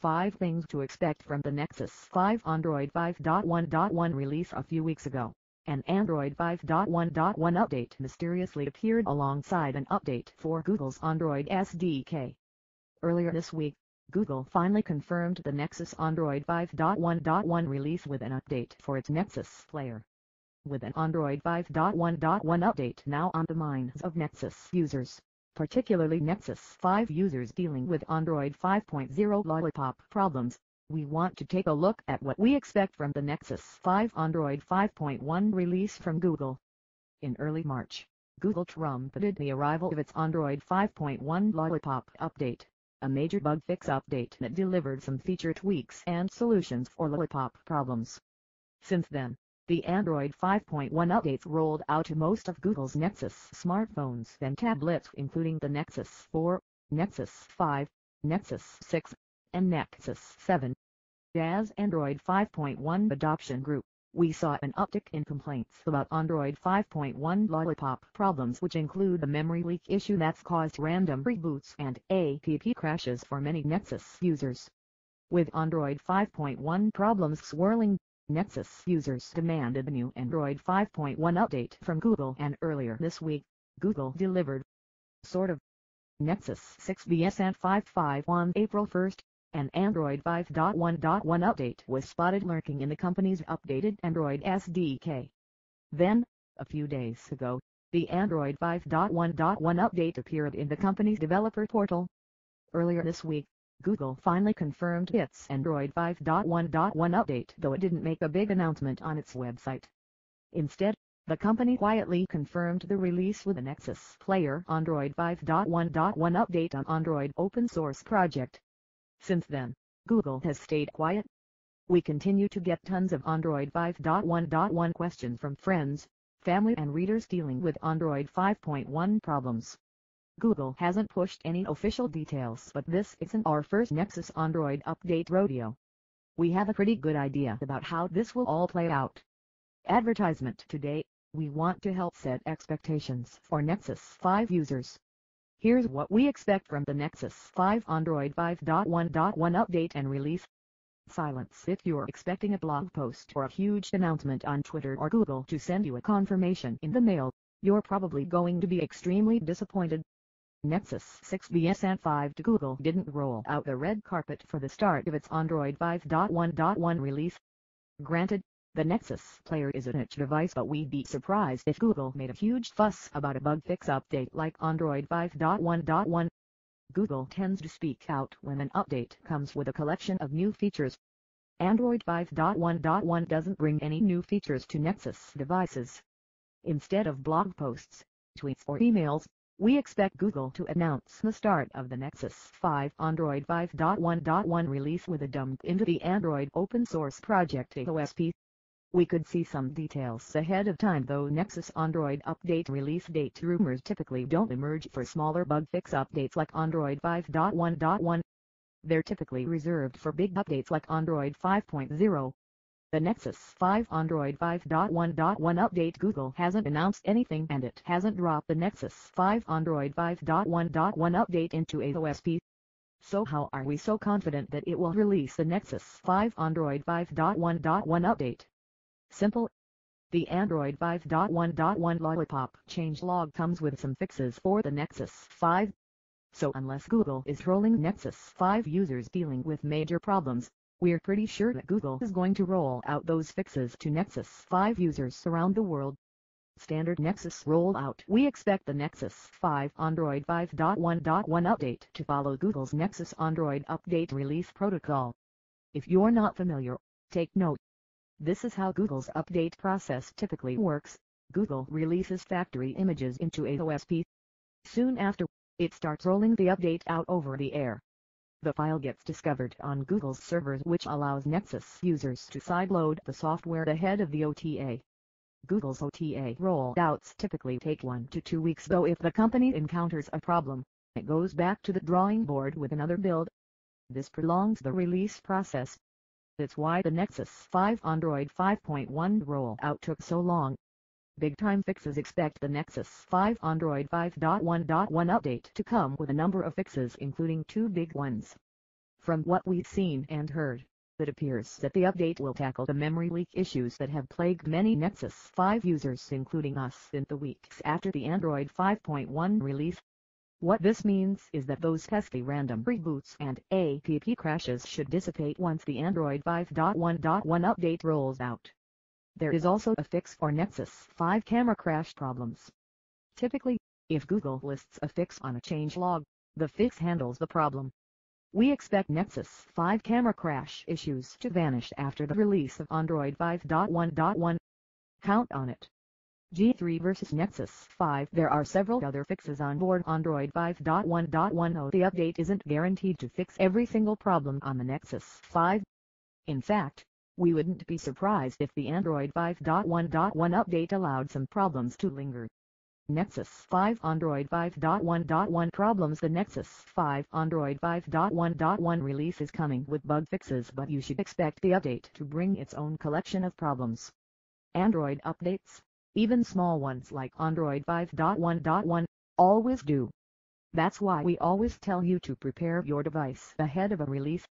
5 things to expect from the Nexus 5 Android 5.1.1 release. A few weeks ago, an Android 5.1.1 update mysteriously appeared alongside an update for Google's Android SDK. Earlier this week, Google finally confirmed the Nexus Android 5.1.1 release with an update for its Nexus Player. With an Android 5.1.1 update now on the minds of Nexus users, particularly Nexus 5 users dealing with Android 5.0 Lollipop problems, we want to take a look at what we expect from the Nexus 5 Android 5.1 release from Google. In early March, Google trumpeted the arrival of its Android 5.1 Lollipop update, a major bug fix update that delivered some feature tweaks and solutions for Lollipop problems. Since then, the Android 5.1 updates rolled out to most of Google's Nexus smartphones and tablets, including the Nexus 4, Nexus 5, Nexus 6, and Nexus 7. As Android 5.1 adoption grew, we saw an uptick in complaints about Android 5.1 Lollipop problems, which include the memory leak issue that's caused random reboots and app crashes for many Nexus users. With Android 5.1 problems swirling, Nexus users demanded a new Android 5.1 update from Google, and earlier this week, Google delivered. Sort of. Nexus 6 vs 5.5 on April 1st, an Android 5.1.1 update was spotted lurking in the company's updated Android SDK. Then, a few days ago, the Android 5.1.1 update appeared in the company's developer portal. Earlier this week, Google finally confirmed its Android 5.1.1 update, though it didn't make a big announcement on its website. Instead, the company quietly confirmed the release with the Nexus Player Android 5.1.1 update on Android open source project. Since then, Google has stayed quiet. We continue to get tons of Android 5.1.1 questions from friends, family and readers dealing with Android 5.1 problems. Google hasn't pushed any official details, but this isn't our first Nexus Android update rodeo. We have a pretty good idea about how this will all play out. Advertisement today, we want to help set expectations for Nexus 5 users. Here's what we expect from the Nexus 5 Android 5.1.1 update and release. Silence if you're expecting a blog post or a huge announcement on Twitter or Google to send you a confirmation in the mail. You're probably going to be extremely disappointed. Nexus 6 vs 5. Google didn't roll out the red carpet for the start of its Android 5.1.1 release. Granted, the Nexus Player is a niche device, but we'd be surprised if Google made a huge fuss about a bug fix update like Android 5.1.1. Google tends to speak out when an update comes with a collection of new features. Android 5.1.1 doesn't bring any new features to Nexus devices. Instead of blog posts, tweets or emails, we expect Google to announce the start of the Nexus 5 Android 5.1.1 release with a dump into the Android open source project AOSP. We could see some details ahead of time, though Nexus Android update release date rumors typically don't emerge for smaller bug fix updates like Android 5.1.1. They're typically reserved for big updates like Android 5.0. The Nexus 5 Android 5.1.1 update. Google hasn't announced anything, and it hasn't dropped the Nexus 5 Android 5.1.1 update into AOSP. So how are we so confident that it will release the Nexus 5 Android 5.1.1 update? Simple. The Android 5.1.1 Lollipop changelog comes with some fixes for the Nexus 5. So unless Google is trolling Nexus 5 users dealing with major problems, we're pretty sure that Google is going to roll out those fixes to Nexus 5 users around the world. Standard Nexus rollout. We expect the Nexus 5 Android 5.1.1 update to follow Google's Nexus Android update release protocol. If you're not familiar, take note. This is how Google's update process typically works. Google releases factory images into AOSP. Soon after, it starts rolling the update out over the air. The file gets discovered on Google's servers, which allows Nexus users to sideload the software ahead of the OTA. Google's OTA rollouts typically take 1 to 2 weeks, though if the company encounters a problem, it goes back to the drawing board with another build. This prolongs the release process. That's why the Nexus 5 Android 5.1 rollout took so long. Big-time fixes. Expect the Nexus 5 Android 5.1.1 update to come with a number of fixes, including 2 big ones. From what we've seen and heard, it appears that the update will tackle the memory leak issues that have plagued many Nexus 5 users including us in the weeks after the Android 5.1 release. What this means is that those pesky random reboots and app crashes should dissipate once the Android 5.1.1 update rolls out. There is also a fix for Nexus 5 camera crash problems. Typically, if Google lists a fix on a changelog, the fix handles the problem. We expect Nexus 5 camera crash issues to vanish after the release of Android 5.1.1. Count on it. G3 vs Nexus 5. There are several other fixes on board Android 5.1.10. The update isn't guaranteed to fix every single problem on the Nexus 5. In fact, we wouldn't be surprised if the Android 5.1.1 update allowed some problems to linger. Nexus 5 Android 5.1.1 problems. The Nexus 5 Android 5.1.1 release is coming with bug fixes, but you should expect the update to bring its own collection of problems. Android updates, even small ones like Android 5.1.1, always do. That's why we always tell you to prepare your device ahead of a release.